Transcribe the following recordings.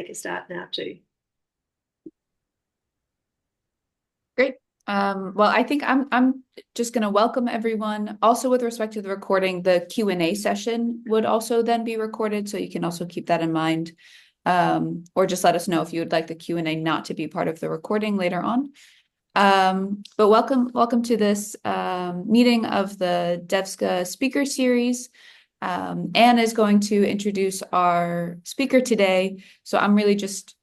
make a start now too. Great. Well, I think I'm just going to welcome everyone. Also, with respect to the recording, the Q&A session would also then be recorded, so you can also keep that in mind. Or just let us know if you would like the Q&A not to be part of the recording later on. But welcome to this meeting of the DevSCA Speaker Series. Anne is going to introduce our speaker today, so I'm really just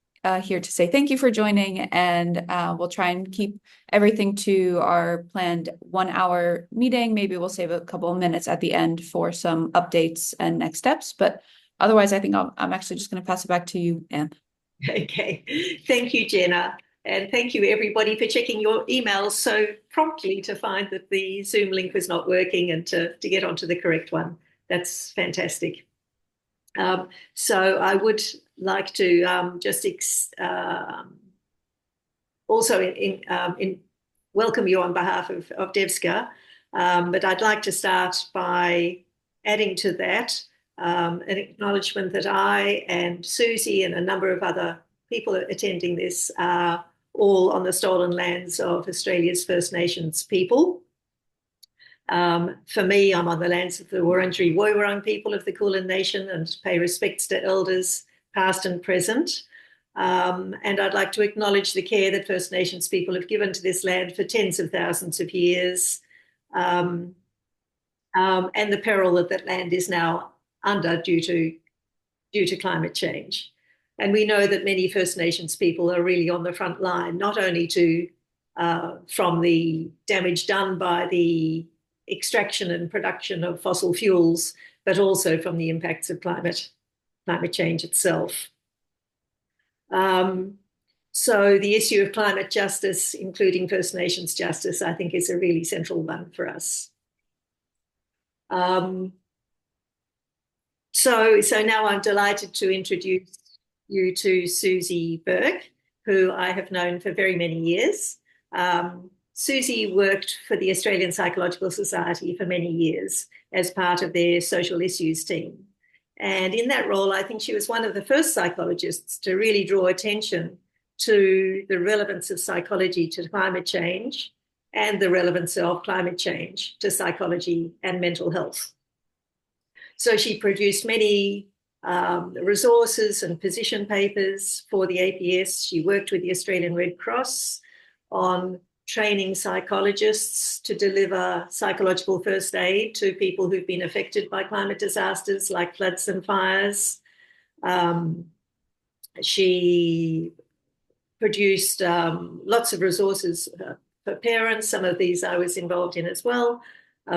here to say thank you for joining, and we'll try and keep everything to our planned 1 hour meeting. Maybe we'll save a couple of minutes at the end for some updates and next steps, but otherwise I think I'm actually just going to pass it back to you, Anne. Okay, thank you, Jenna. And thank you, everybody, for checking your emails so promptly to find that the Zoom link was not working and to get onto the correct one. That's fantastic. So I would like to also welcome you on behalf of DevSCA, but I'd like to start by adding to that an acknowledgement that I and Susie and a number of other people attending this are all on the stolen lands of Australia's First Nations people. For me, I'm on the lands of the Wurundjeri Woiwurrung people of the Kulin Nation and pay respects to elders past and present. And I'd like to acknowledge the care that First Nations people have given to this land for tens of thousands of years, and the peril that that land is now under due to climate change. And we know that many First Nations people are really on the front line, not only from the damage done by the extraction and production of fossil fuels, but also from the impacts of climate change itself. So the issue of climate justice, including First Nations justice, I think is a really central one for us. So now I'm delighted to introduce you to Susie Burke, who I have known for very many years. Susie worked for the Australian Psychological Society for many years as part of their social issues team. And in that role, I think she was one of the first psychologists to really draw attention to the relevance of psychology to climate change and the relevance of climate change to psychology and mental health. So she produced many resources and position papers for the APS. She worked with the Australian Red Cross on training psychologists to deliver psychological first aid to people who've been affected by climate disasters like floods and fires. She produced lots of resources for parents. Some of these I was involved in as well,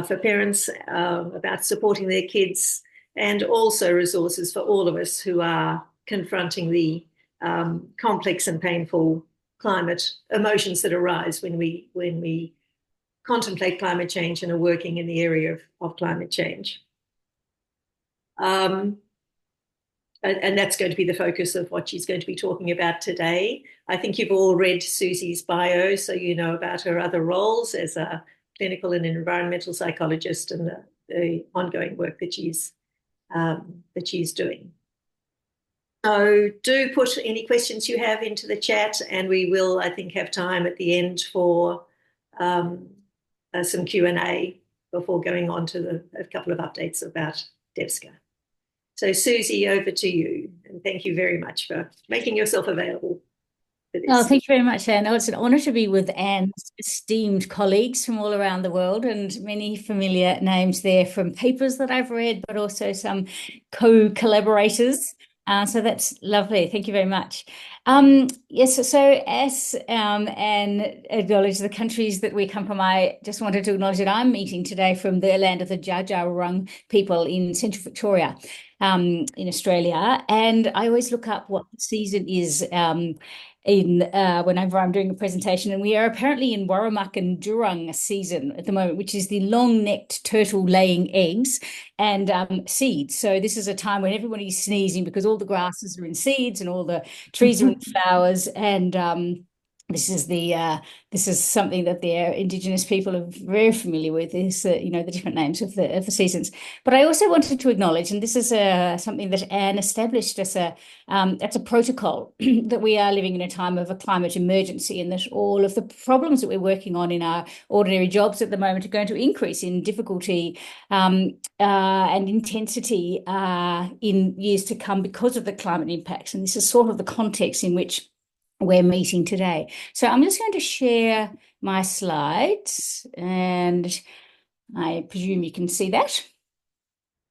for parents about supporting their kids, and also resources for all of us who are confronting the complex and painful climate emotions that arise when we contemplate climate change and are working in the area of climate change. And that's going to be the focus of what she's going to be talking about today. I think you've all read Susie's bio, so you know about her other roles as a clinical and environmental psychologist and the ongoing work that she's doing. So do put any questions you have into the chat, and we will, I think, have time at the end for some Q&A before going on to a couple of updates about DevSCA. So Susie, over to you, and thank you very much for making yourself available for this. Oh, thank you very much, Anne. Oh, it's an honour to be with Anne's esteemed colleagues from all around the world, and many familiar names there from papers that I've read, but also some co-collaborators. So that's lovely. Thank you very much. Yes, so as Anne acknowledged the countries that we come from, I just wanted to acknowledge that I'm meeting today from the land of the Dja Dja Wurrung people in Central Victoria, in Australia. And I always look up what the season is whenever I'm doing a presentation, and we are apparently in Warramuck and Jurong season at the moment, which is the long-necked turtle laying eggs and seeds. So this is a time when everybody's sneezing because all the grasses are in seeds and all the trees are in flowers, and this is something that the Indigenous people are very familiar with, is the different names of the seasons. But I also wanted to acknowledge, and this is something that Anne established as a protocol, that we are living in a time of a climate emergency, and that all of the problems that we're working on in our ordinary jobs at the moment are going to increase in difficulty and intensity in years to come because of the climate impacts. And this is sort of the context in which we're meeting today. So I'm just going to share my slides, and I presume you can see that.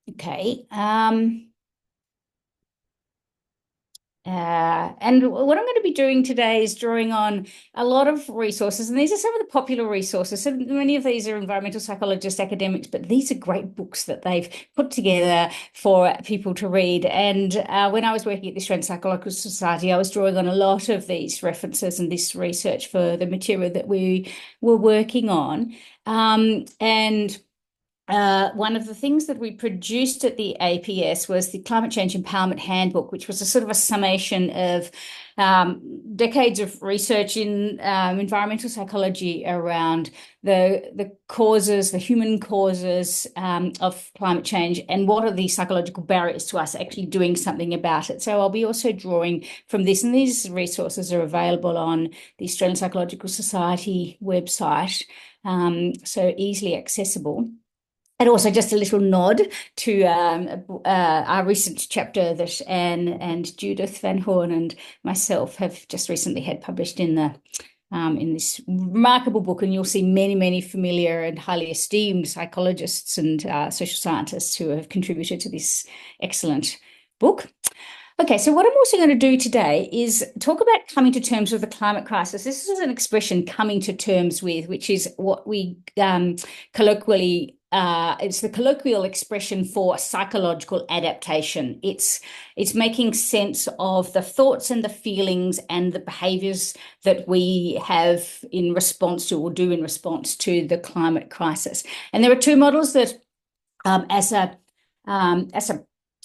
Okay. And what I'm going to be doing today is drawing on a lot of resources, and these are some of the popular resources. So many of these are environmental psychologists, academics, but these are great books that they've put together for people to read. And when I was working at the Australian Psychological Society, I was drawing on a lot of these references and this research for the material that we were working on. One of the things that we produced at the APS was the Climate Change Empowerment Handbook, which was a sort of a summation of decades of research in environmental psychology around the causes, the human causes of climate change, and what are the psychological barriers to us actually doing something about it. So I'll be also drawing from this, and these resources are available on the Australian Psychological Society website, so easily accessible. And also just a little nod to our recent chapter that Anne and Judith Van Horn and myself have just recently had published in this remarkable book. And you'll see many, many familiar and highly esteemed psychologists and social scientists who have contributed to this excellent book. Okay, so what I'm also going to do today is talk about coming to terms with the climate crisis. This is an expression, coming to terms with, which is what we colloquially it's the colloquial expression for psychological adaptation. It's making sense of the thoughts and the feelings and the behaviours that we have in response to, or do in response to, the climate crisis. And there are two models that, as a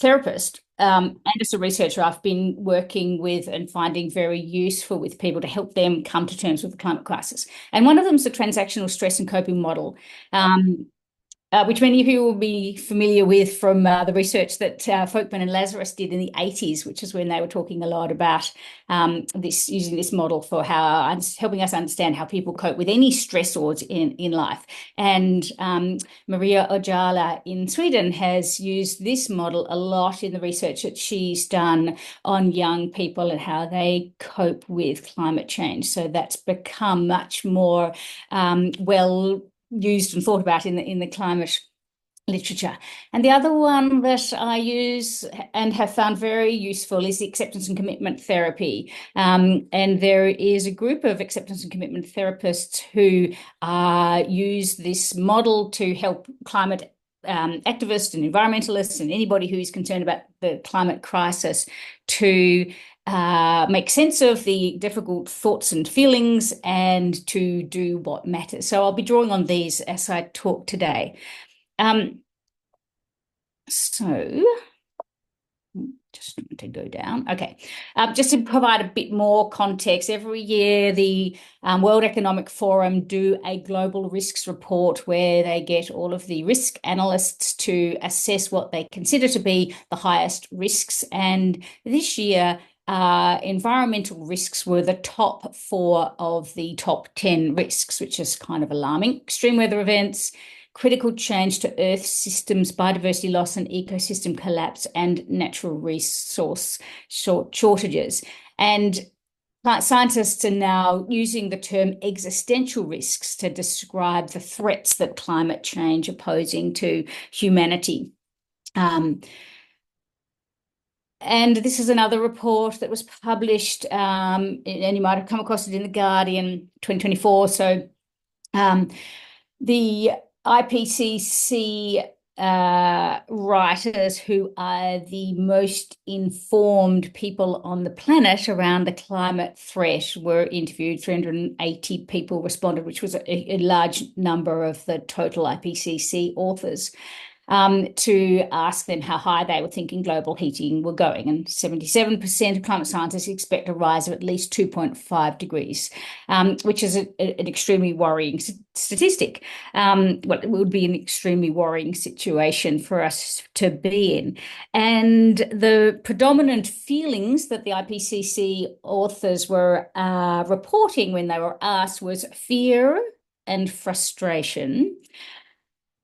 therapist and as a researcher, I've been working with and finding very useful with people to help them come to terms with the climate crisis. And one of them is the transactional stress and coping model, which many of you will be familiar with from the research that Folkman and Lazarus did in the 80s, which is when they were talking a lot about using this model for helping us understand how people cope with any stressors in life. And Maria Ojala in Sweden has used this model a lot in the research that she's done on young people and how they cope with climate change. So that's become much more well used and thought about in the climate literature. And the other one that I use and have found very useful is the acceptance and commitment therapy. And there is a group of acceptance and commitment therapists who use this model to help climate activists and environmentalists and anybody who is concerned about the climate crisis to make sense of the difficult thoughts and feelings and to do what matters. So I'll be drawing on these as I talk today. So just want to go down. Okay. Just to provide a bit more context, every year the World Economic Forum do a global risks report where they get all of the risk analysts to assess what they consider to be the highest risks. And this year, environmental risks were the top 4 of the top 10 risks, which is kind of alarming. Extreme weather events, critical change to Earth systems, biodiversity loss and ecosystem collapse, and natural resource shortages. And scientists are now using the term existential risks to describe the threats that climate change are posing to humanity. And this is another report that was published, and you might have come across it in The Guardian 2024. So the IPCC writers, who are the most informed people on the planet around the climate threat, were interviewed. 380 people responded, which was a large number of the total IPCC authors. to ask them how high they were thinking global heating were going. And 77% of climate scientists expect a rise of at least 2.5 degrees, which is an extremely worrying statistic. Well, it would be an extremely worrying situation for us to be in. And the predominant feelings that the IPCC authors were reporting when they were asked was fear and frustration.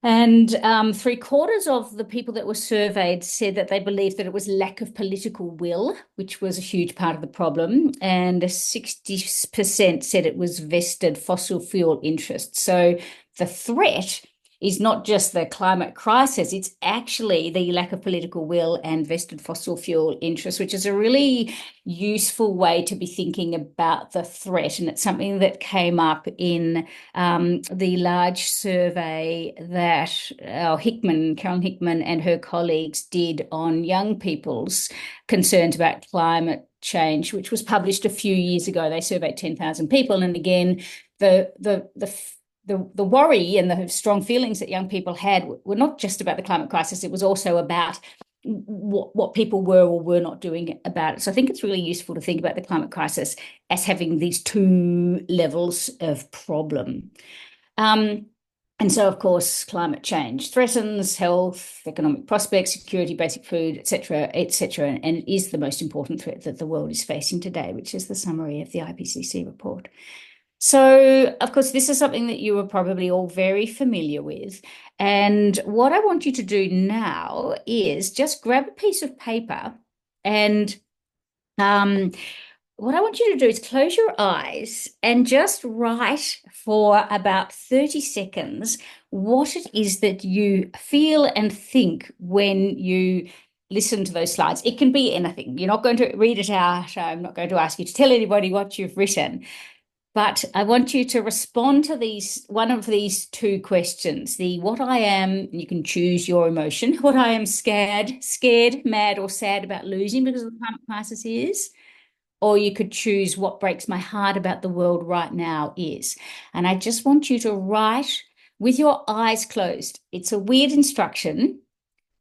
And 3/4 of the people that were surveyed said that they believed that it was lack of political will, which was a huge part of the problem. And 60% said it was vested fossil fuel interests. So the threat is not just the climate crisis, it's actually the lack of political will and vested fossil fuel interests, which is a really useful way to be thinking about the threat. And it's something that came up in the large survey that Carolyn Hickman and her colleagues did on young people's concerns about climate change, which was published a few years ago. They surveyed 10,000 people. And again, the worry and the strong feelings that young people had were not just about the climate crisis, it was also about what people were or were not doing about it. So I think it's really useful to think about the climate crisis as having these two levels of problem. And so, of course, climate change threatens health, economic prospects, security, basic food, etc., and it is the most important threat that the world is facing today, which is the summary of the IPCC report. So, of course, this is something that you are probably all very familiar with. And what I want you to do now is just grab a piece of paper and what I want you to do is close your eyes and just write for about 30 seconds what it is that you feel and think when you listen to those slides. It can be anything. You're not going to read it out. I'm not going to ask you to tell anybody what you've written. But I want you to respond to one of these two questions. The what I am, you can choose your emotion, what I am scared, mad, or sad about losing because of the climate crisis is. Or you could choose what breaks my heart about the world right now is. And I just want you to write with your eyes closed. It's a weird instruction,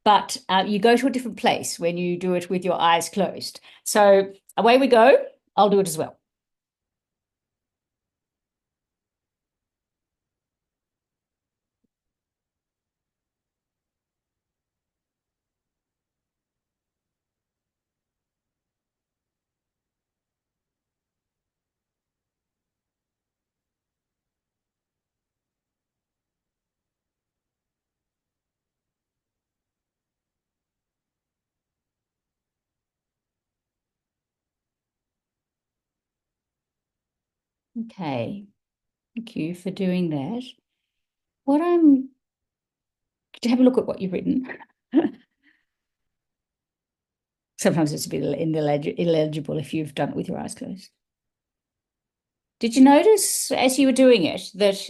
but you go to a different place when you do it with your eyes closed. So away we go. I'll do it as well. Okay, thank you for doing that. Have a look at what you've written. Sometimes it's a bit illegible if you've done it with your eyes closed. Did you notice as you were doing it that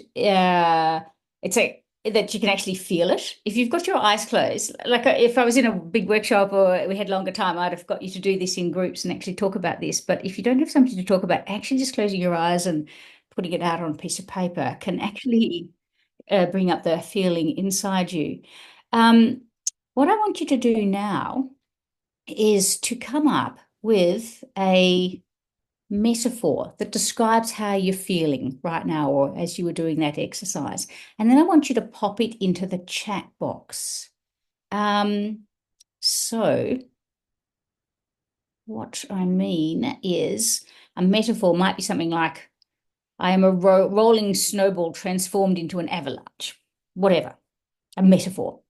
that you can actually feel it? If you've got your eyes closed, like if I was in a big workshop or we had longer time, I'd have got you to do this in groups and actually talk about this. But if you don't have something to talk about, actually just closing your eyes and putting it out on a piece of paper can actually bring up the feeling inside you. What I want you to do now is to come up with a metaphor that describes how you're feeling right now or as you were doing that exercise. And then I want you to pop it into the chat box. So what I mean is a metaphor might be something like, I am a rolling snowball transformed into an avalanche, whatever, a metaphor.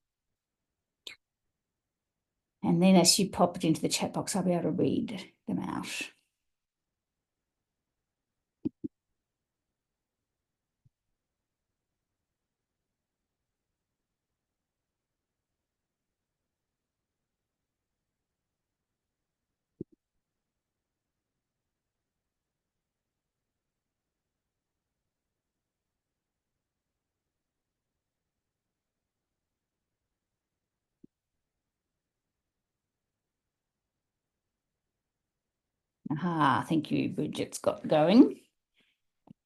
And then as you pop it into the chat box, I'll be able to read them out. Aha, thank you, Bridget's got going.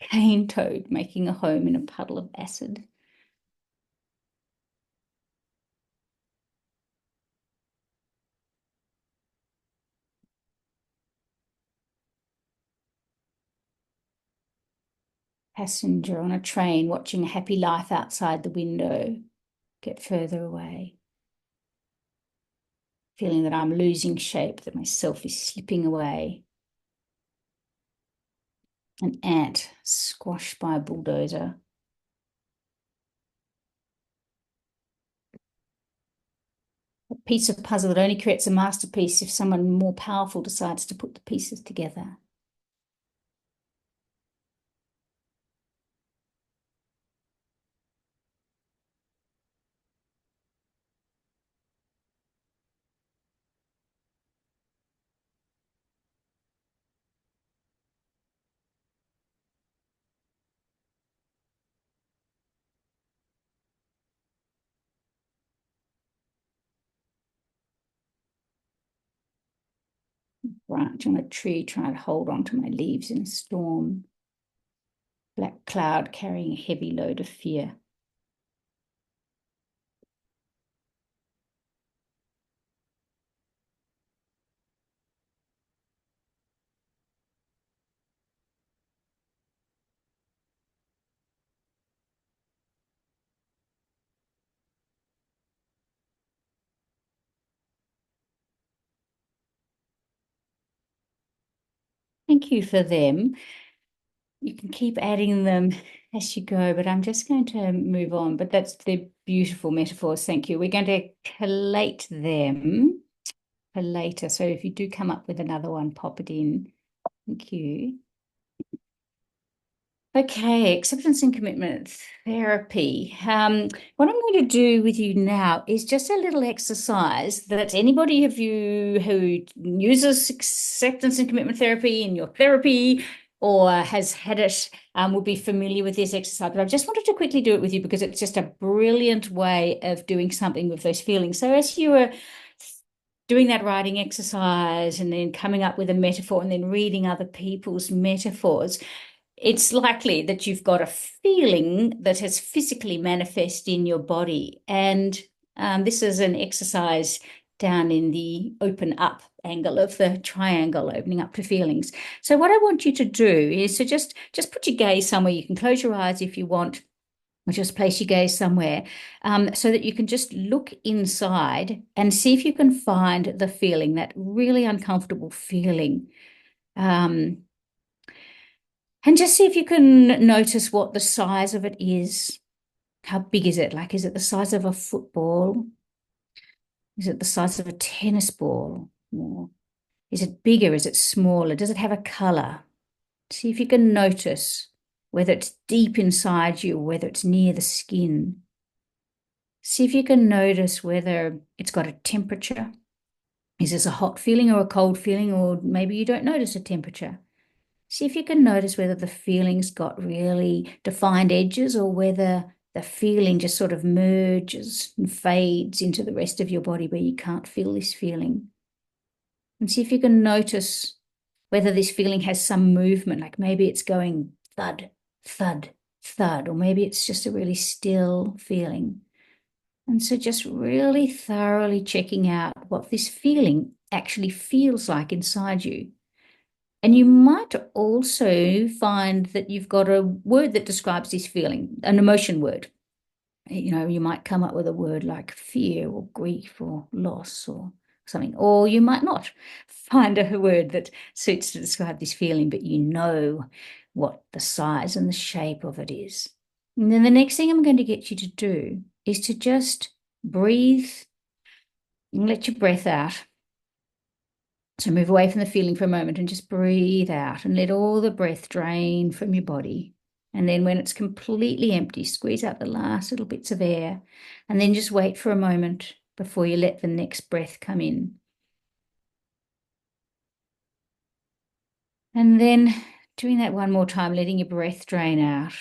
Cane toad making a home in a puddle of acid. passenger on a train watching a happy life outside the window get further away. Feeling that I'm losing shape, that myself is slipping away. An ant squashed by a bulldozer. A piece of puzzle that only creates a masterpiece if someone more powerful decides to put the pieces together. Branch on a tree trying to hold on to my leaves in a storm. Black cloud carrying a heavy load of fear. Thank you for them. You can keep adding them as you go, but I'm just going to move on. But that's the beautiful metaphors. Thank you. We're going to collate them for later. So if you do come up with another one, pop it in. Thank you. Okay, acceptance and commitment therapy. What I'm going to do with you now is just a little exercise that anybody of you who uses acceptance and commitment therapy in your therapy or has had it will be familiar with this exercise. But I just wanted to quickly do it with you because it's just a brilliant way of doing something with those feelings. So as you were doing that writing exercise and then coming up with a metaphor and then reading other people's metaphors, it's likely that you've got a feeling that has physically manifest in your body. And this is an exercise down in the open up angle of the triangle, opening up to feelings. So what I want you to do is to just put your gaze somewhere. You can close your eyes if you want, or just place your gaze somewhere so that you can just look inside and see if you can find the feeling, that really uncomfortable feeling. And just see if you can notice what the size of it is. How big is it? Like, is it the size of a football? Is it the size of a tennis ball? Or is it bigger? Is it smaller? Does it have a color? See if you can notice whether it's deep inside you or whether it's near the skin. See if you can notice whether it's got a temperature. Is this a hot feeling or a cold feeling? Or maybe you don't notice a temperature. See if you can notice whether the feeling's got really defined edges or whether the feeling just sort of merges and fades into the rest of your body where you can't feel this feeling. And see if you can notice whether this feeling has some movement, like maybe it's going thud, thud, thud, or maybe it's just a really still feeling. And so just really thoroughly checking out what this feeling actually feels like inside you. And you might also find that you've got a word that describes this feeling, an emotion word. You know, you might come up with a word like fear or grief or loss or something, or you might not find a word that suits to describe this feeling, but you know what the size and the shape of it is. And then the next thing I'm going to get you to do is to just breathe and let your breath out. So move away from the feeling for a moment and just breathe out and let all the breath drain from your body. And then when it's completely empty, squeeze out the last little bits of air and then just wait for a moment before you let the next breath come in. And then doing that one more time, letting your breath drain out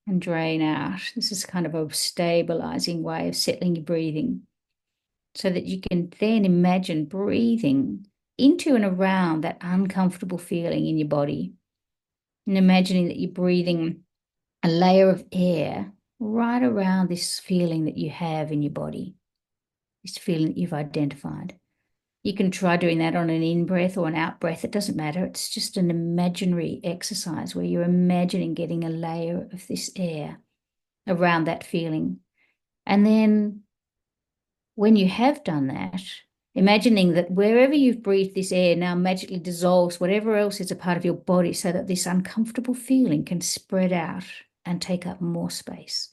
and drain out. This is kind of a stabilizing way of settling your breathing so that you can then imagine breathing into and around that uncomfortable feeling in your body. And imagining that you're breathing a layer of air right around this feeling that you have in your body, this feeling that you've identified. You can try doing that on an in-breath or an out-breath. It doesn't matter. It's just an imaginary exercise where you're imagining getting a layer of this air around that feeling. And then when you have done that, imagining that wherever you've breathed this air now magically dissolves whatever else is a part of your body so that this uncomfortable feeling can spread out and take up more space.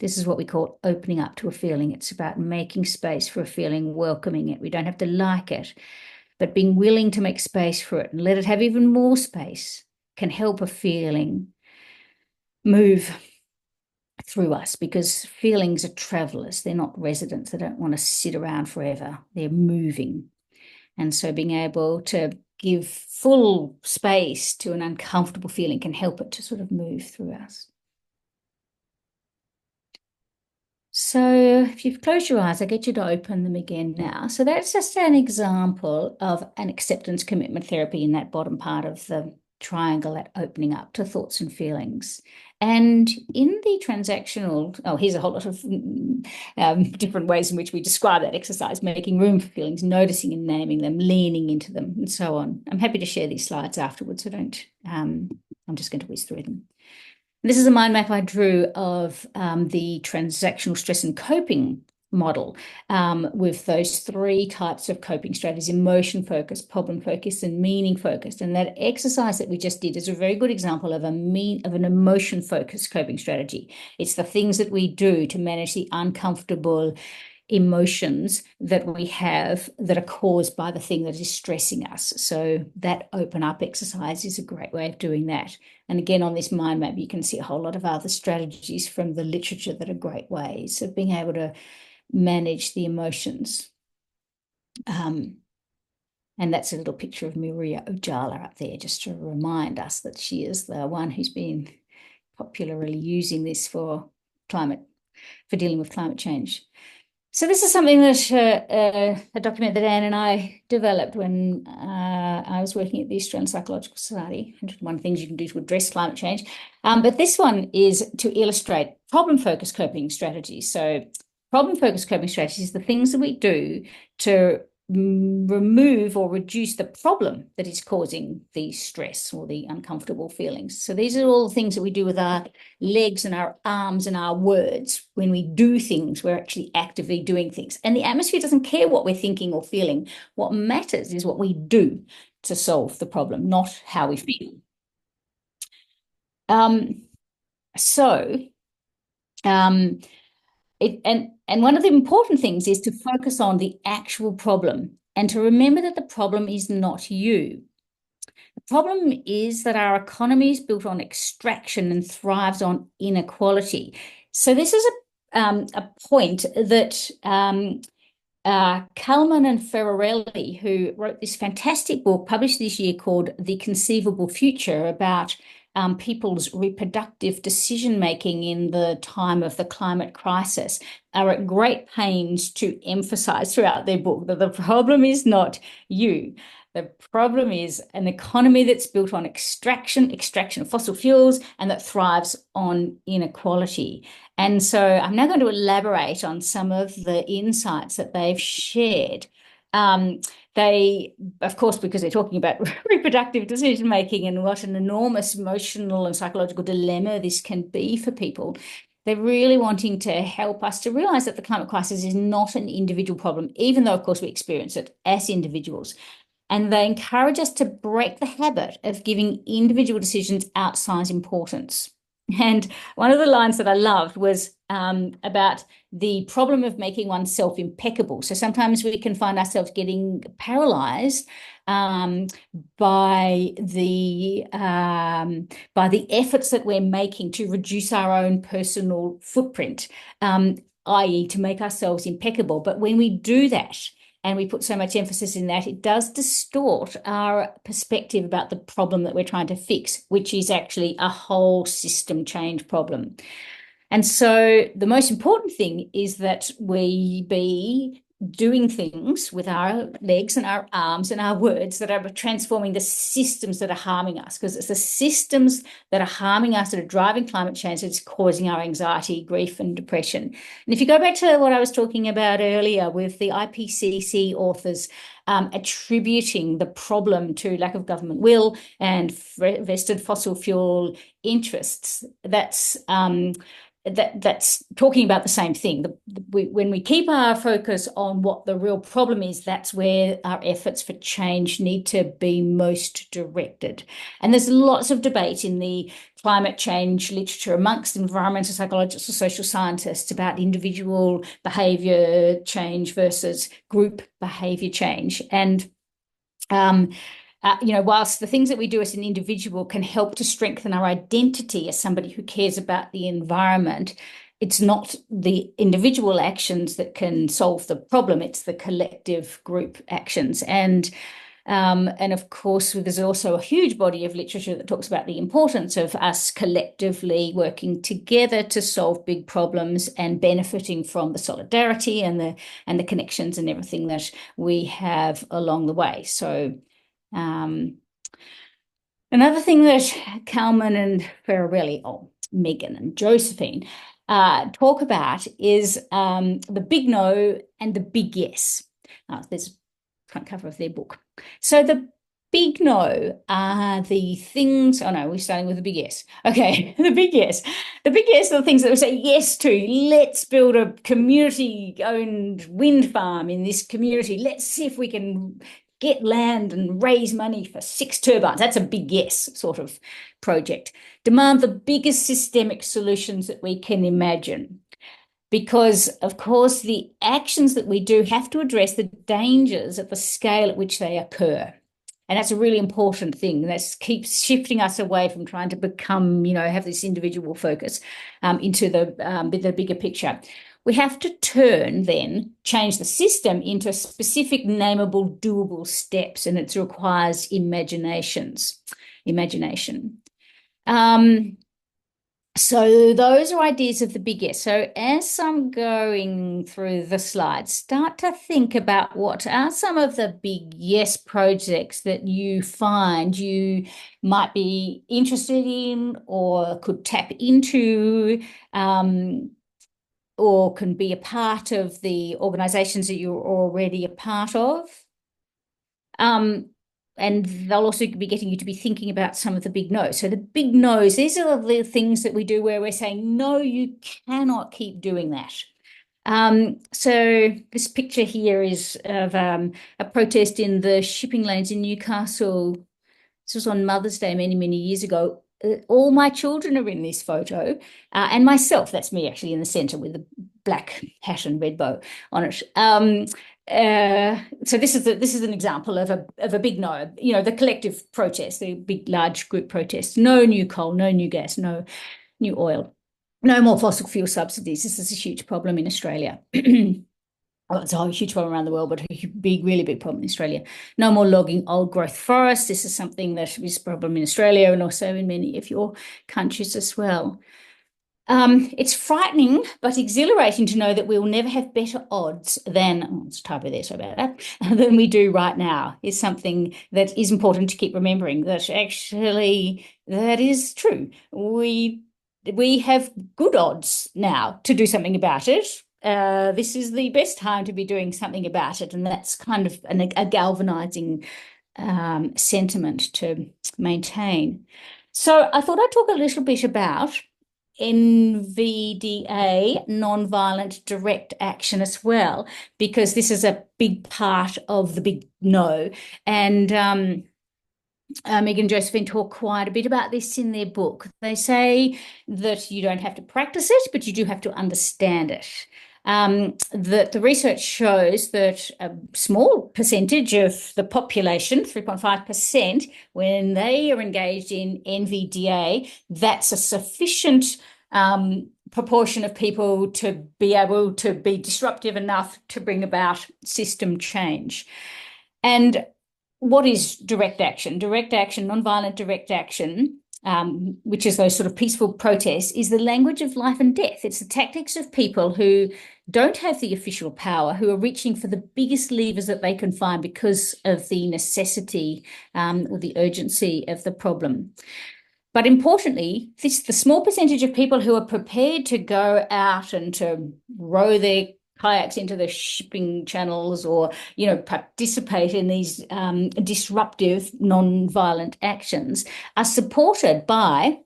This is what we call opening up to a feeling. It's about making space for a feeling, welcoming it. We don't have to like it, but being willing to make space for it and let it have even more space can help a feeling move through us, because feelings are travelers. They're not residents. They don't want to sit around forever. They're moving. And so being able to give full space to an uncomfortable feeling can help it to sort of move through us. So if you've closed your eyes, I get you to open them again now. So that's just an example of an acceptance commitment therapy in that bottom part of the triangle, that opening up to thoughts and feelings. And in the transactional, here's a whole lot of different ways in which we describe that exercise: making room for feelings, noticing and naming them, leaning into them, and so on. I'm happy to share these slides afterwards, so don't, I'm just going to whiz through them. This is a mind map I drew of the transactional stress and coping model with those three types of coping strategies: emotion focused, problem focused, and meaning focused. And that exercise that we just did is a very good example of an emotion focused coping strategy. It's the things that we do to manage the uncomfortable emotions that we have that are caused by the thing that is stressing us. So that open up exercise is a great way of doing that. And again, on this mind map, you can see a whole lot of other strategies from the literature that are great ways of being able to manage the emotions. And that's a little picture of Maria Ojala up there, just to remind us that she is the one who's been popularly using this for dealing with climate change. So this is something that a document that Anne and I developed when I was working at the Australian Psychological Society. 101 things you can do to address climate change. But this one is to illustrate problem-focused coping strategies. So problem-focused coping strategies is the things that we do to remove or reduce the problem that is causing the stress or the uncomfortable feelings. So these are all the things that we do with our legs and our arms and our words. When we do things, we're actually actively doing things. And the atmosphere doesn't care what we're thinking or feeling. What matters is what we do to solve the problem, not how we feel. And one of the important things is to focus on the actual problem and to remember that the problem is not you. The problem is that our economy is built on extraction and thrives on inequality. So this is a point that Kalman and Ferrarelli, who wrote this fantastic book published this year called The Conceivable Future, about people's reproductive decision-making in the time of the climate crisis, are at great pains to emphasize throughout their book that the problem is not you. The problem is an economy that's built on extraction of fossil fuels, and that thrives on inequality. And so I'm now going to elaborate on some of the insights that they've shared. They, of course, because they're talking about reproductive decision-making and what an enormous emotional and psychological dilemma this can be for people, they're really wanting to help us to realize that the climate crisis is not an individual problem, even though, of course, we experience it as individuals. And they encourage us to break the habit of giving individual decisions outsized importance. And one of the lines that I loved was about the problem of making oneself impeccable. So sometimes we can find ourselves getting paralyzed by the efforts that we're making to reduce our own personal footprint, i.e. to make ourselves impeccable. But when we do that, and we put so much emphasis in that, it does distort our perspective about the problem that we're trying to fix, which is actually a whole system change problem. And so the most important thing is that we be doing things with our legs and our arms and our words that are transforming the systems that are harming us, because it's the systems that are harming us that are driving climate change that's causing our anxiety, grief, and depression. And if you go back to what I was talking about earlier with the IPCC authors attributing the problem to lack of government will and vested fossil fuel interests, that's talking about the same thing. When we keep our focus on what the real problem is, that's where our efforts for change need to be most directed. And there's lots of debate in the climate change literature amongst environmental psychologists or social scientists about individual behaviour change versus group behaviour change. And whilst the things that we do as an individual can help to strengthen our identity as somebody who cares about the environment, it's not the individual actions that can solve the problem, it's the collective group actions. And of course, there's also a huge body of literature that talks about the importance of us collectively working together to solve big problems and benefiting from the solidarity and the connections and everything that we have along the way. So another thing that Kalman and Megan and Josephine talk about is the big no and the big yes. There's front cover of their book. So the big no are the things, we're starting with the big yes. Okay, the big yes. The big yes are the things that we say yes to. Let's build a community-owned wind farm in this community. Let's see if we can get land and raise money for 6 turbines. That's a big yes sort of project. Demand the biggest systemic solutions that we can imagine. Because, of course, the actions that we do have to address the dangers at the scale at which they occur. And that's a really important thing. That keeps shifting us away from trying to become, have this individual focus into the bigger picture. We have to change the system into specific, nameable, doable steps, and it requires imagination. So those are ideas of the big yes. So as I'm going through the slides, start to think about what are some of the big yes projects that you find you might be interested in or could tap into, or can be a part of the organisations that you're already a part of. And they'll also be getting you to be thinking about some of the big no's. So the big no's, these are the things that we do where we're saying, no, you cannot keep doing that. So this picture here is of a protest in the shipping lanes in Newcastle. This was on Mother's Day many, many years ago. All my children are in this photo, and myself, that's me actually in the centre with the black hat and red bow on it. So this is an example of a big no, the collective protest, the big, large group protest. No new coal, no new gas, no new oil, no more fossil fuel subsidies. This is a huge problem in Australia. Well, it's a huge problem around the world, but a really big problem in Australia. No more logging old growth forests. This is something that is a problem in Australia and also in many of your countries as well. It's frightening but exhilarating to know that we will never have better odds than, it's a typo there, sorry about that, than we do right now, is something that is important to keep remembering, that actually that is true. We have good odds now to do something about it. This is the best time to be doing something about it, and that's kind of a galvanizing sentiment to maintain. So I thought I'd talk a little bit about NVDA, nonviolent direct action as well, because this is a big part of the big no. And Megan and Josephine talk quite a bit about this in their book. They say that you don't have to practice it, but you do have to understand it. That the research shows that a small percentage of the population, 3.5%, when they are engaged in NVDA, that's a sufficient proportion of people to be able to be disruptive enough to bring about system change. And what is direct action? Direct action, nonviolent direct action, which is those sort of peaceful protests, is the language of life and death. It's the tactics of people who don't have the official power, who are reaching for the biggest levers that they can find because of the necessity or the urgency of the problem. But importantly, the small percentage of people who are prepared to go out and to row their kayaks into the shipping channels or, participate in these disruptive, non-violent actions are supported by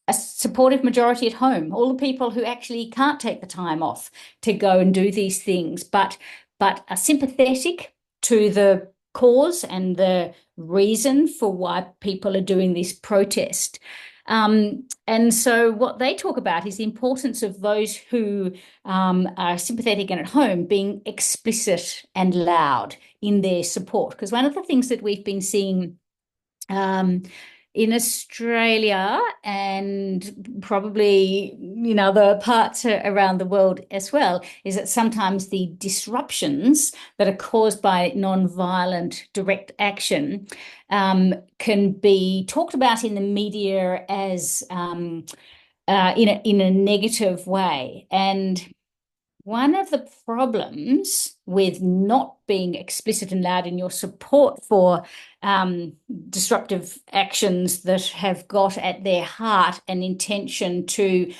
a supportive majority at home, all the people who actually can't take the time off to go and do these things, but are sympathetic to the cause and the reason for why people are doing this protest. And so what they talk about is the importance of those who are sympathetic and at home being explicit and loud in their support. Because one of the things that we've been seeing in Australia and probably in other parts around the world as well, is that sometimes the disruptions that are caused by non-violent direct action can be talked about in the media as in a negative way. And one of the problems with not being explicit and loud in your support for disruptive actions that have got at their heart an intention to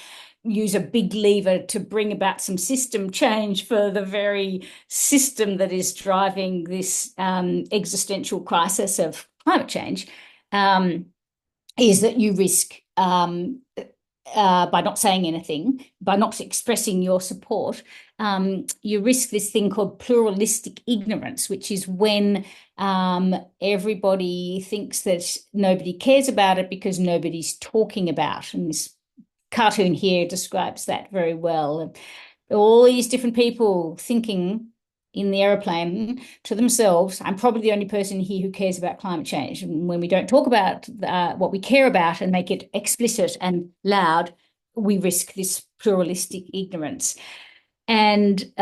use a big lever to bring about some system change for the very system that is driving this existential crisis of climate change, is that you risk by not saying anything, by not expressing your support, you risk this thing called pluralistic ignorance, which is when everybody thinks that nobody cares about it because nobody's talking about. And this cartoon here describes that very well. All these different people thinking in the aeroplane to themselves, I'm probably the only person here who cares about climate change. And when we don't talk about what we care about and make it explicit and loud, we risk this pluralistic ignorance. And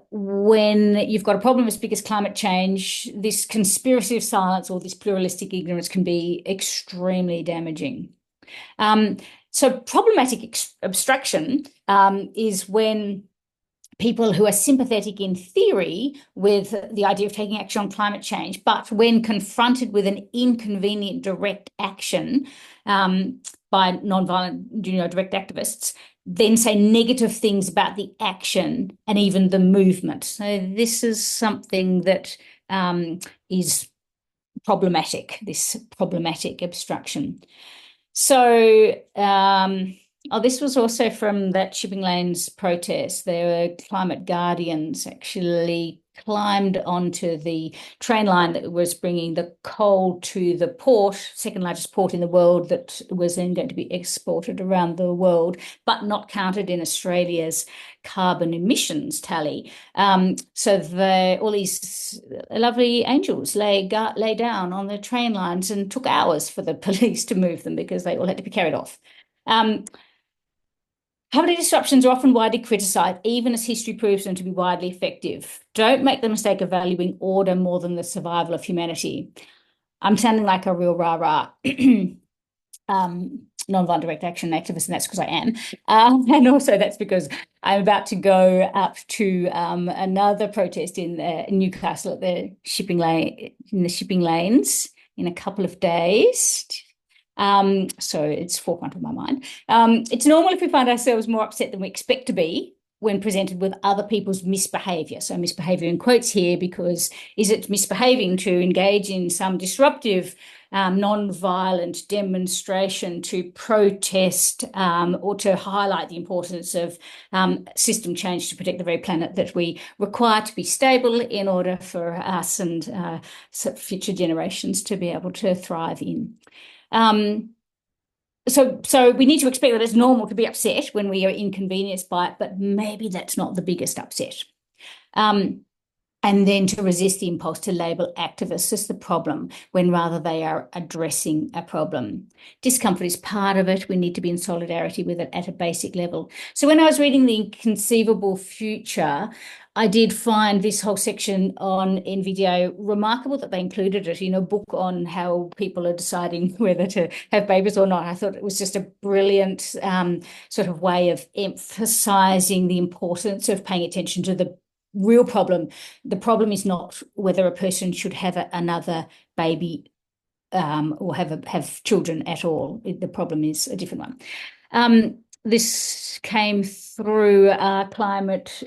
when you've got a problem as big as climate change, this conspiracy of silence or this pluralistic ignorance can be extremely damaging. So problematic abstraction is when people who are sympathetic in theory with the idea of taking action on climate change, but when confronted with an inconvenient direct action by non-violent, direct activists, then say negative things about the action and even the movement. So this is something that is problematic, this problematic abstraction. So this was also from that Shipping Lanes protest. There were climate guardians actually climbed onto the train line that was bringing the coal to the port, second largest port in the world, that was then going to be exported around the world, but not counted in Australia's carbon emissions tally. So all these lovely angels lay down on the train lines and took hours for the police to move them because they all had to be carried off. Poverty disruptions are often widely criticised, even as history proves them to be widely effective. Don't make the mistake of valuing order more than the survival of humanity. I'm sounding like a real rah-rah non-violent direct action activist, and that's because I am. And also that's because I'm about to go up to another protest in Newcastle at the shipping lanes in a couple of days. So it's forefront of my mind. It's normal if we find ourselves more upset than we expect to be when presented with other people's misbehaviour. So misbehaviour in quotes here, because is it misbehaving to engage in some disruptive non-violent demonstration to protest or to highlight the importance of system change to protect the very planet that we require to be stable in order for us and future generations to be able to thrive in. So we need to expect that it's normal to be upset when we are inconvenienced by it, but maybe that's not the biggest upset. And then to resist the impulse to label activists as the problem when rather they are addressing a problem. Discomfort is part of it. We need to be in solidarity with it at a basic level. So when I was reading The Inconceivable Future, I did find this whole section on NVDA remarkable that they included it in a book on how people are deciding whether to have babies or not. I thought it was just a brilliant sort of way of emphasizing the importance of paying attention to the real problem. The problem is not whether a person should have another baby or have children at all. The problem is a different one. This came through our climate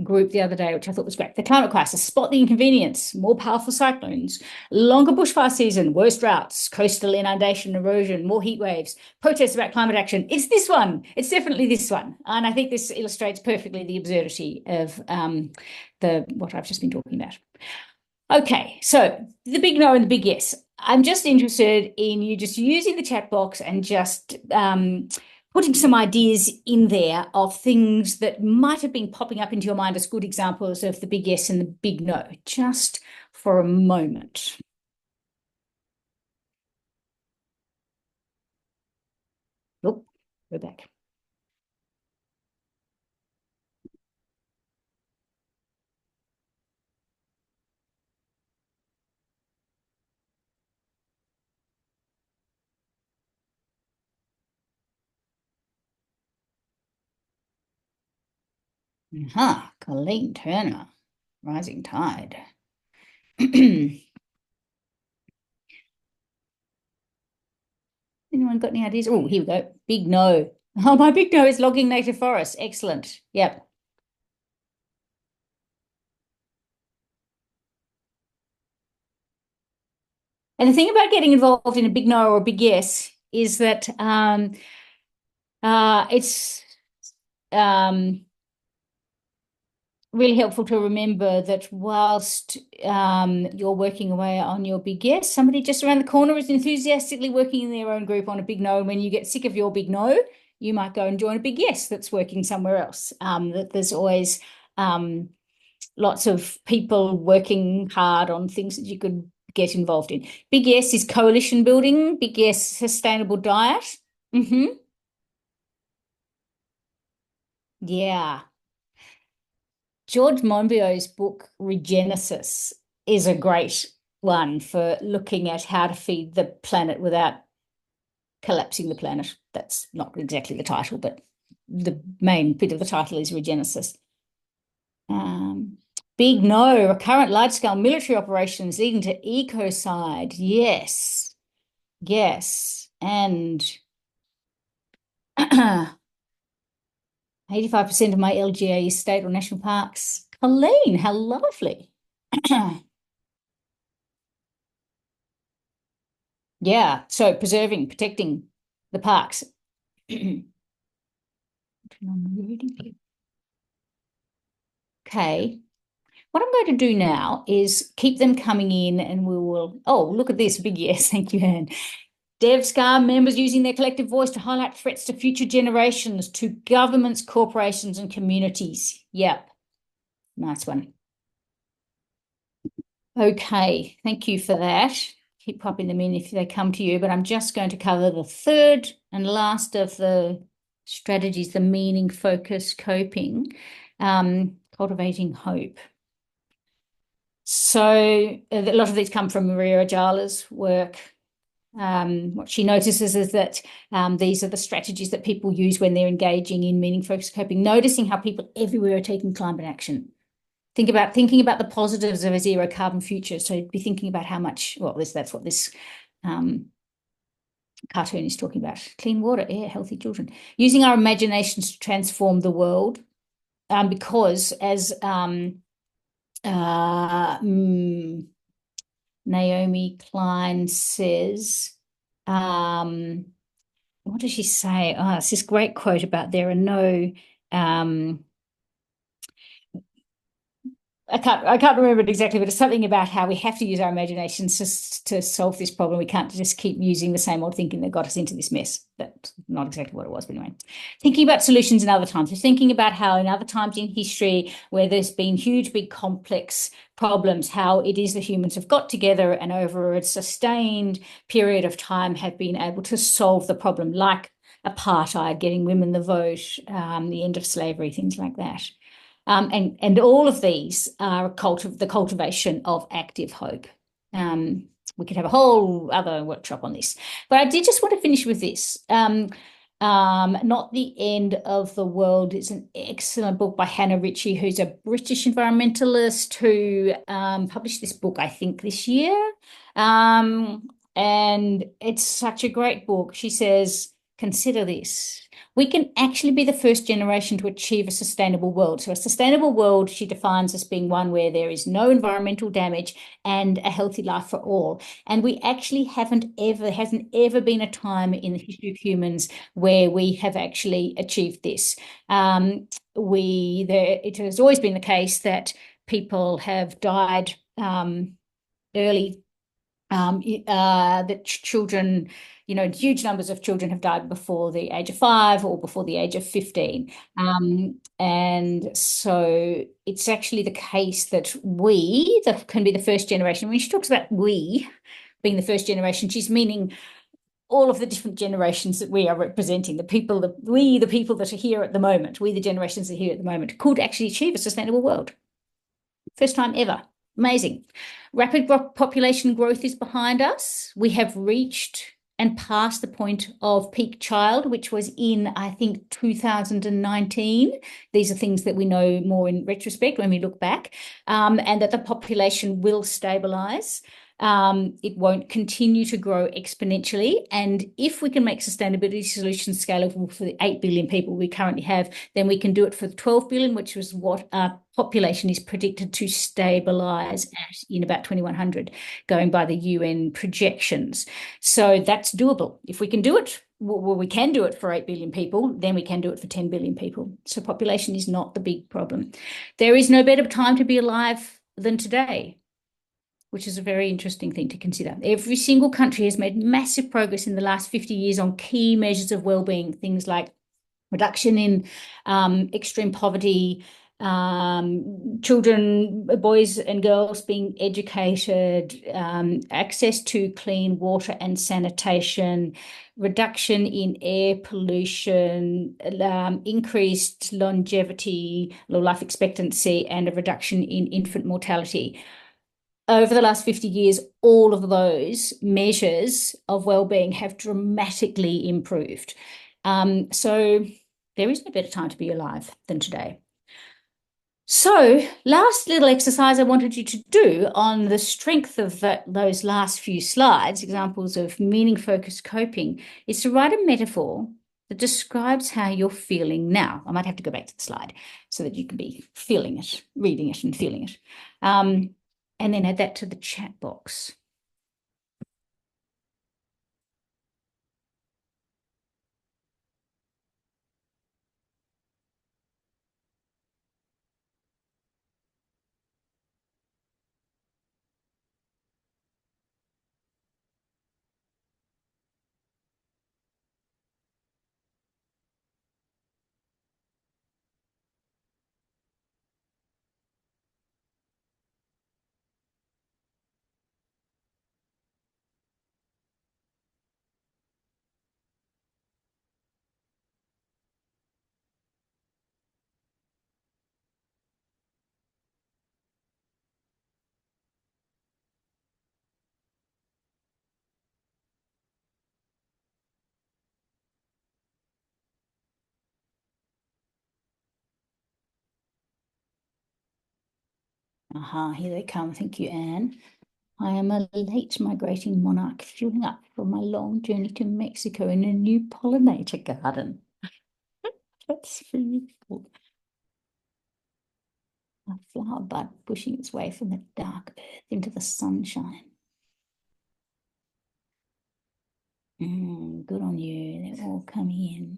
group the other day, which I thought was great. The climate crisis, spot the inconvenience, more powerful cyclones, longer bushfire season, worse droughts, coastal inundation, erosion, more heat waves, protests about climate action. It's this one. It's definitely this one. And I think this illustrates perfectly the absurdity of what I've just been talking about. Okay, so the big no and the big yes. I'm just interested in you just using the chat box and just putting some ideas in there of things that might have been popping up into your mind as good examples of the big yes and the big no, just for a moment. Oh, go back. Colleen Turner, Rising Tide. Anyone got any ideas? Oh, here we go. Big no. Oh, my big no is logging native forests. Excellent. Yep. And the thing about getting involved in a big no or a big yes is that it's really helpful to remember that whilst you're working away on your big yes, somebody just around the corner is enthusiastically working in their own group on a big no. And when you get sick of your big no, you might go and join a big yes that's working somewhere else. That there's always lots of people working hard on things that you could get involved in. Big yes is coalition building. Big yes, sustainable diet. Yeah. George Monbiot's book, Regenesis, is a great one for looking at how to feed the planet without collapsing the planet. That's not exactly the title, but the main bit of the title is Regenesis. Big no, recurrent large-scale military operations leading to ecocide. Yes. Yes. And 85% of my LGA is state or national parks. Colleen, how lovely. Yeah, so preserving, protecting the parks. Okay. What I'm going to do now is keep them coming in and we will, oh, look at this, big yes, thank you, Anne. DevSCA members using their collective voice to highlight threats to future generations, to governments, corporations and communities. Yep, nice one. Okay, thank you for that. Keep popping them in if they come to you, but I'm just going to cover the third and last of the strategies, the meaning, focus, coping, cultivating hope. So a lot of these come from Maria Ajala's work. What she notices is that these are the strategies that people use when they're engaging in meaning, focus, coping, noticing how people everywhere are taking climate action. Thinking about the positives of a zero carbon future. So be thinking about how much, well, that's what this cartoon is talking about. Clean water, air, healthy children. Using our imaginations to transform the world. Because as Naomi Klein says, what does she say? Oh, it's this great quote about there are no I can't remember it exactly, but it's something about how we have to use our imaginations to solve this problem. We can't just keep using the same old thinking that got us into this mess. That's not exactly what it was, but anyway. Thinking about solutions in other times. We're thinking about how in other times in history where there's been huge, big, complex problems, how it is that humans have got together and over a sustained period of time have been able to solve the problem, like apartheid, getting women the vote, the end of slavery, things like that. And all of these are the cultivation of active hope. We could have a whole other workshop on this, but I did just want to finish with this. Not the End of the World is an excellent book by Hannah Ritchie, who's a British environmentalist who published this book, I think, this year. And it's such a great book. She says, consider this. We can actually be the first generation to achieve a sustainable world. So a sustainable world, she defines as being one where there is no environmental damage and a healthy life for all. And we actually hasn't ever been a time in the history of humans where we have actually achieved this. It has always been the case that people have died early, that children, huge numbers of children have died before the age of 5 or before the age of 15. And so it's actually the case that that can be the first generation. When she talks about we being the first generation, she's meaning all of the different generations that we are representing, the people that are here at the moment, we the generations that are here at the moment, could actually achieve a sustainable world. First time ever. Amazing. Rapid population growth is behind us. We have reached and passed the point of peak child, which was in, I think, 2019. These are things that we know more in retrospect when we look back, and that the population will stabilise. It won't continue to grow exponentially. And if we can make sustainability solutions scalable for the 8 billion people we currently have, then we can do it for the 12 billion, which was what our population is predicted to stabilise at in about 2100, going by the UN projections. So that's doable. If we can do it, well, we can do it for 8 billion people, then we can do it for 10 billion people. So population is not the big problem. There is no better time to be alive than today, which is a very interesting thing to consider. Every single country has made massive progress in the last 50 years on key measures of well-being, things like reduction in extreme poverty, children, boys and girls being educated, access to clean water and sanitation, reduction in air pollution, increased longevity, low life expectancy, and a reduction in infant mortality. Over the last 50 years, all of those measures of well-being have dramatically improved. So there is no better time to be alive than today. So last little exercise I wanted you to do on the strength of those last few slides, examples of meaning-focused coping, is to write a metaphor that describes how you're feeling now. I might have to go back to the slide so that you can be feeling it, reading it and feeling it. And then add that to the chat box. Here they come. Thank you, Anne. I am a late migrating monarch, fueling up from my long journey to Mexico in a new pollinator garden. That's really cool. A flower bud pushing its way from the dark earth into the sunshine. Good on you. They're all coming in.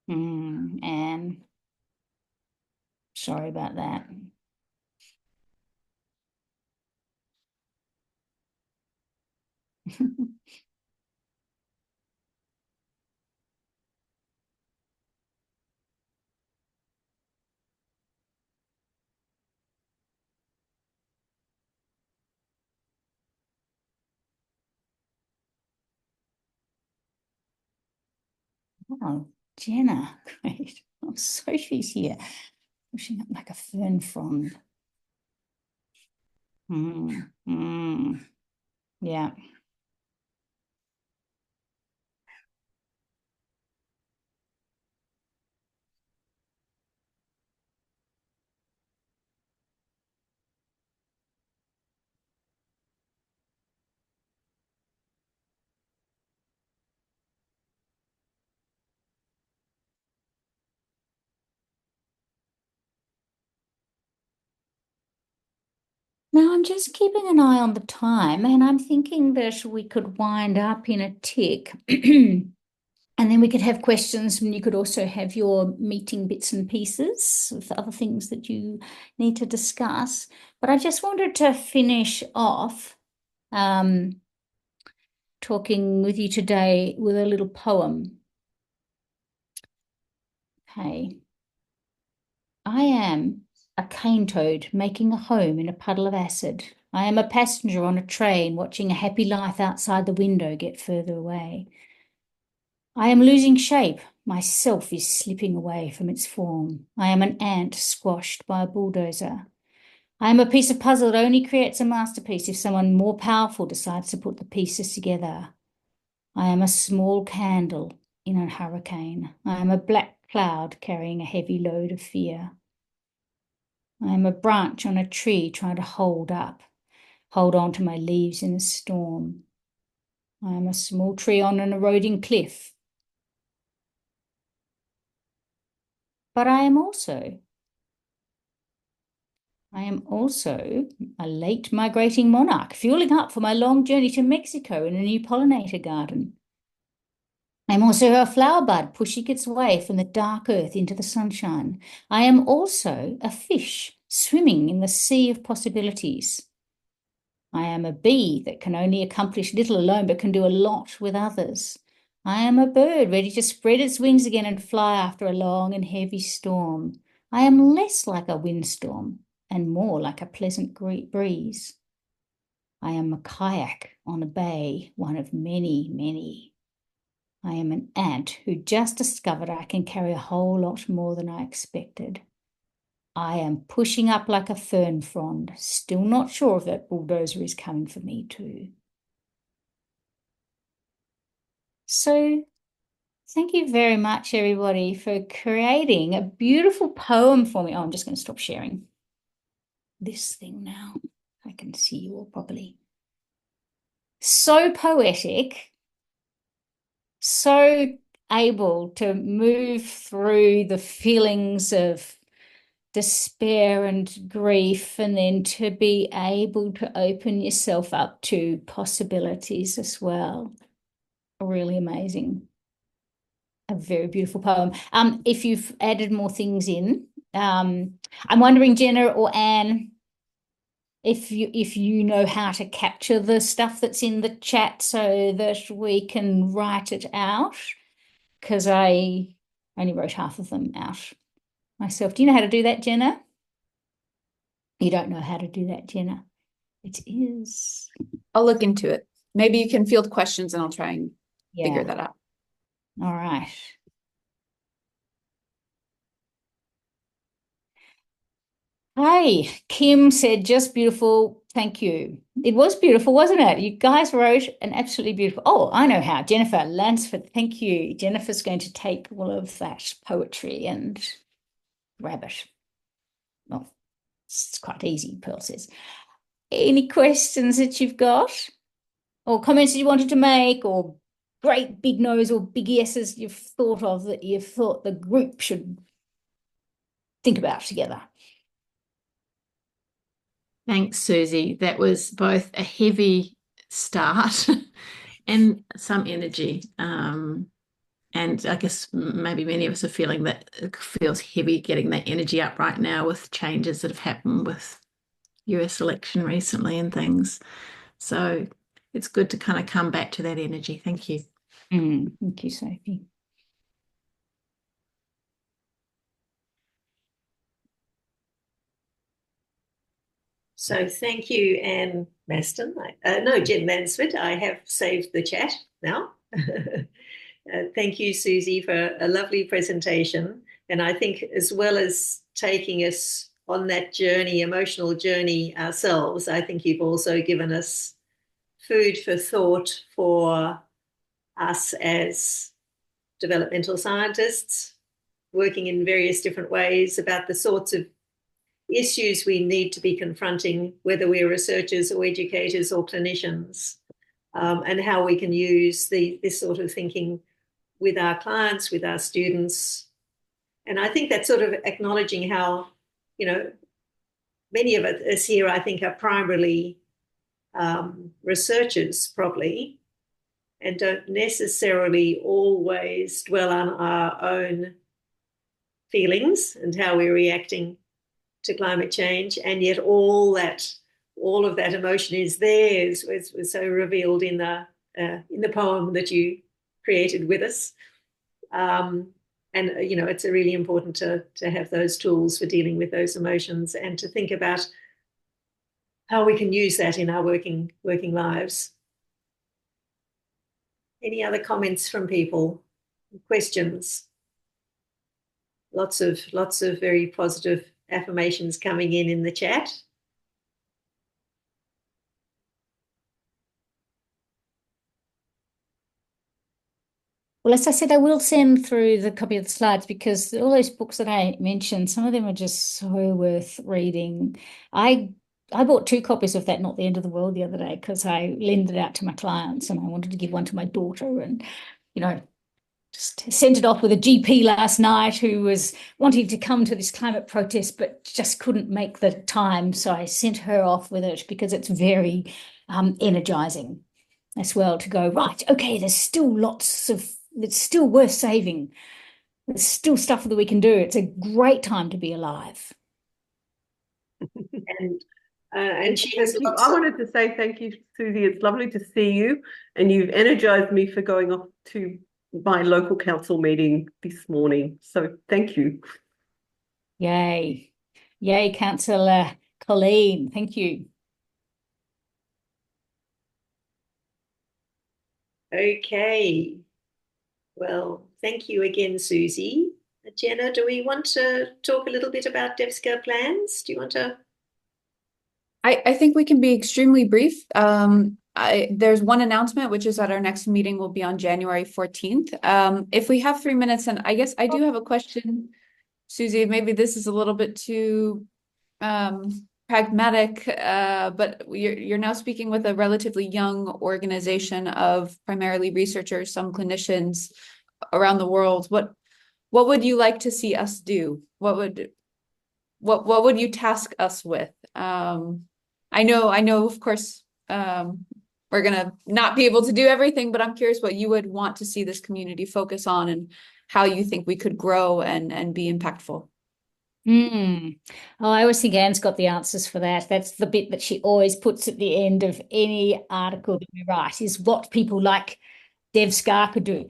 And sorry about that. Oh, Jenna, great. Oh, Sophie's here, pushing up like a fern frond. Yeah. Now I'm just keeping an eye on the time, and I'm thinking that we could wind up in a tick. And then we could have questions, and you could also have your meeting bits and pieces of other things that you need to discuss. But I just wanted to finish off talking with you today with a little poem. Okay. I am a cane toad making a home in a puddle of acid. I am a passenger on a train watching a happy life outside the window get further away. I am losing shape. Myself is slipping away from its form. I am an ant squashed by a bulldozer. I am a piece of puzzle that only creates a masterpiece if someone more powerful decides to put the pieces together. I am a small candle in a hurricane. I am a black cloud carrying a heavy load of fear. I am a branch on a tree trying to hold on to my leaves in a storm. I am a small tree on an eroding cliff. But I am also a late migrating monarch, fueling up for my long journey to Mexico in a new pollinator garden. I am also a flower bud pushing its way from the dark earth into the sunshine. I am also a fish swimming in the sea of possibilities. I am a bee that can only accomplish little alone but can do a lot with others. I am a bird ready to spread its wings again and fly after a long and heavy storm. I am less like a windstorm and more like a pleasant breeze. I am a kayak on a bay, one of many, many. I am an ant who just discovered I can carry a whole lot more than I expected. I am pushing up like a fern frond, still not sure if that bulldozer is coming for me too. So thank you very much, everybody, for creating a beautiful poem for me. Oh, I'm just going to stop sharing this thing now. I can see you all properly. So poetic, so able to move through the feelings of despair and grief, and then to be able to open yourself up to possibilities as well. Really amazing. A very beautiful poem. If you've added more things in, I'm wondering, Jenna or Anne, if you know how to capture the stuff that's in the chat so that we can write it out, because I only wrote half of them out myself. Do you know how to do that, Jenna? You don't know how to do that, Jenna. It is. I'll look into it. Maybe you can field questions and I'll try and figure that out. All right. Hey, Kim said, just beautiful. Thank you. It was beautiful, wasn't it? You guys wrote an absolutely beautiful. Oh, I know how. Jennifer Lansford. Thank you. Jennifer's going to take all of that poetry and grab it. Well, it's quite easy, Pearl says. Any questions that you've got or comments that you wanted to make, or great big no's or big yeses you've thought of that you've thought the group should think about together? Thanks, Susie. That was both a heavy start and some energy. And I guess maybe many of us are feeling that it feels heavy getting that energy up right now with changes that have happened with US election recently and things. So it's good to kind of come back to that energy. Thank you. Thank you, Sophie. So thank you, Anne Maston. No, Jen Mansford. I have saved the chat now. Thank you, Susie, for a lovely presentation. And I think as well as taking us on that journey, emotional journey ourselves, I think you've also given us food for thought for us as developmental scientists working in various different ways about the sorts of issues we need to be confronting, whether we're researchers or educators or clinicians, and how we can use this sort of thinking with our clients, with our students. And I think that's sort of acknowledging how, many of us here, I think, are primarily researchers probably, and don't necessarily always dwell on our own feelings and how we're reacting to climate change. And yet all of that emotion is there, was so revealed in the poem that you created with us. And it's really important to have those tools for dealing with those emotions and to think about how we can use that in our working lives. Any other comments from people? Questions? Lots of very positive affirmations coming in the chat. Well, as I said, I will send through the copy of the slides because all those books that I mentioned, some of them are just so worth reading. I bought 2 copies of that Not the End of the World the other day because I lent it out to my clients and I wanted to give one to my daughter and, just sent it off with a GP last night who was wanting to come to this climate protest but just couldn't make the time. So I sent her off with it because it's very energizing as well to go, right, okay, it's still worth saving. There's still stuff that we can do. It's a great time to be alive. And she has. I wanted to say thank you, Susie. It's lovely to see you, and you've energized me for going off to my local council meeting this morning. So thank you. Yay, Councillor Colleen. Thank you. Okay. Well, thank you again, Susie. Jenna, do we want to talk a little bit about DevSCA plans? Do you want to? I think we can be extremely brief. There's one announcement, which is that our next meeting will be on January 14th. If we have 3 minutes, and I guess I do have a question, Susie, maybe this is a little bit too pragmatic, but you're now speaking with a relatively young organization of primarily researchers, some clinicians around the world. What would you like to see us do? What would you task us with? I know, of course, we're gonna not be able to do everything, but I'm curious what you would want to see this community focus on and how you think we could grow and be impactful. Oh, I always think Anne's got the answers for that. That's the bit that she always puts at the end of any article that we write, is what people like DevSCA could do.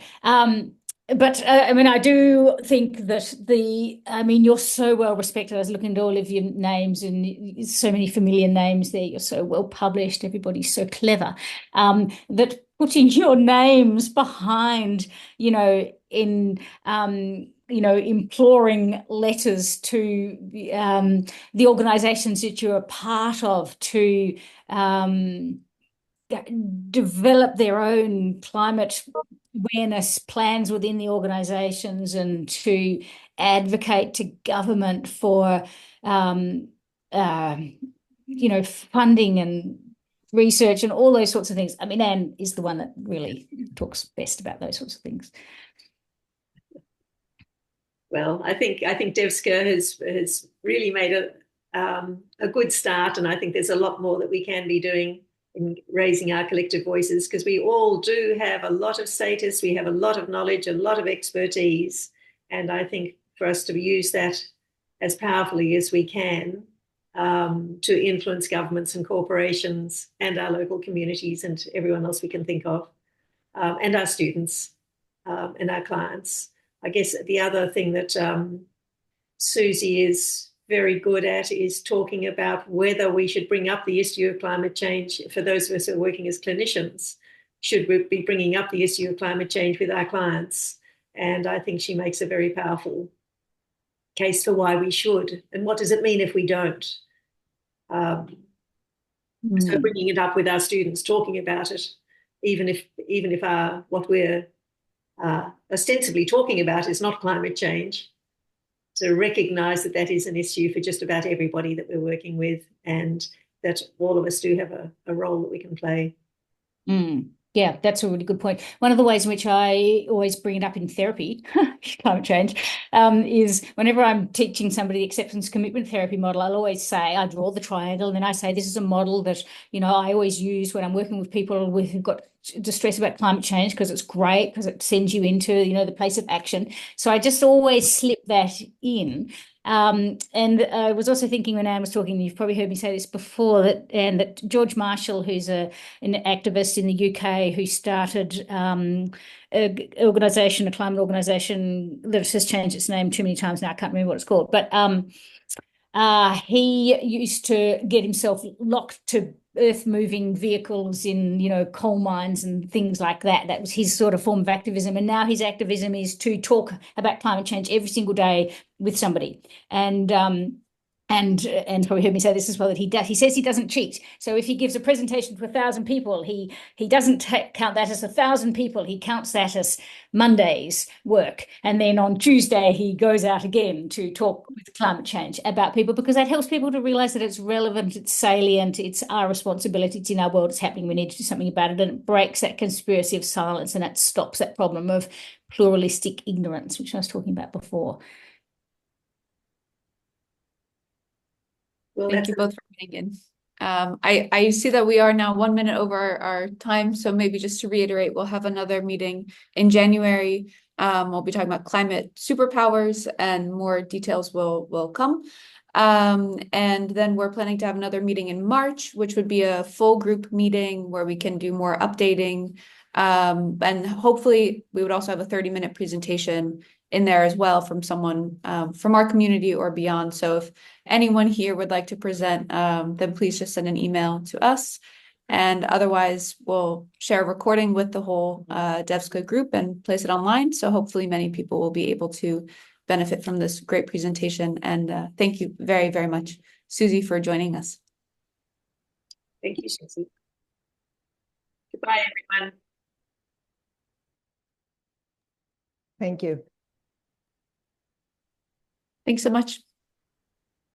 But I do think that you're so well respected. I was looking at all of your names and so many familiar names there. You're so well published. Everybody's so clever. That putting your names behind, imploring letters to the organizations that you're a part of to develop their own climate awareness plans within the organizations and to advocate to government for funding and research and all those sorts of things. Anne is the one that really talks best about those sorts of things. Well, I think DevSCA has really made a good start, and I think there's a lot more that we can be doing in raising our collective voices, because we all do have a lot of status, we have a lot of knowledge, a lot of expertise, and I think for us to use that as powerfully as we can to influence governments and corporations and our local communities and everyone else we can think of, and our students and our clients. I guess the other thing that Susie is very good at is talking about whether we should bring up the issue of climate change for those of us who are working as clinicians, should we be bringing up the issue of climate change with our clients. And I think she makes a very powerful case for why we should. And what does it mean if we don't? So bringing it up with our students, talking about it, even if what we're ostensibly talking about is not climate change, to recognise that that is an issue for just about everybody that we're working with, and that all of us do have a role that we can play. Yeah, that's a really good point. One of the ways in which I always bring it up in therapy, climate change, is whenever I'm teaching somebody the acceptance commitment therapy model, I'll always say, I draw the triangle, and then I say, this is a model that, you know, I always use when I'm working with people who've got distress about climate change, because it's great, because it sends you into, you know, the place of action. So I just always slip that in. And I was also thinking when Anne was talking, you've probably heard me say this before, that George Marshall, who's an activist in the UK who started a climate organisation that has changed its name too many times now, I can't remember what it's called, but he used to get himself locked to earth-moving vehicles in, you know, coal mines and things like that. That was his sort of form of activism. And now his activism is to talk about climate change every single day with somebody. And probably heard me say this as well, that he says he doesn't cheat. So if he gives a presentation to 1,000 people, he doesn't count that as 1,000 people. He counts that as Monday's work. And then on Tuesday, he goes out again to talk with climate change about people, because that helps people to realize that it's relevant, it's salient, it's our responsibility, it's in our world, it's happening, we need to do something about it. And it breaks that conspiracy of silence, and it stops that problem of pluralistic ignorance, which I was talking about before. Well, Thank you both for getting in. I see that we are now 1 minute over our time, so maybe just to reiterate, we'll have another meeting in January. We'll be talking about climate superpowers, and more details will come. And then we're planning to have another meeting in March, which would be a full group meeting where we can do more updating. And hopefully we would also have a 30-minute presentation in there as well from someone from our community or beyond. So if anyone here would like to present, then please just send an email to us. And otherwise, we'll share a recording with the whole DevSCA group and place it online. So hopefully many people will be able to benefit from this great presentation. And thank you very, very much, Susie, for joining us. Thank you, Susie. Goodbye, everyone. Thank you. Thanks so much.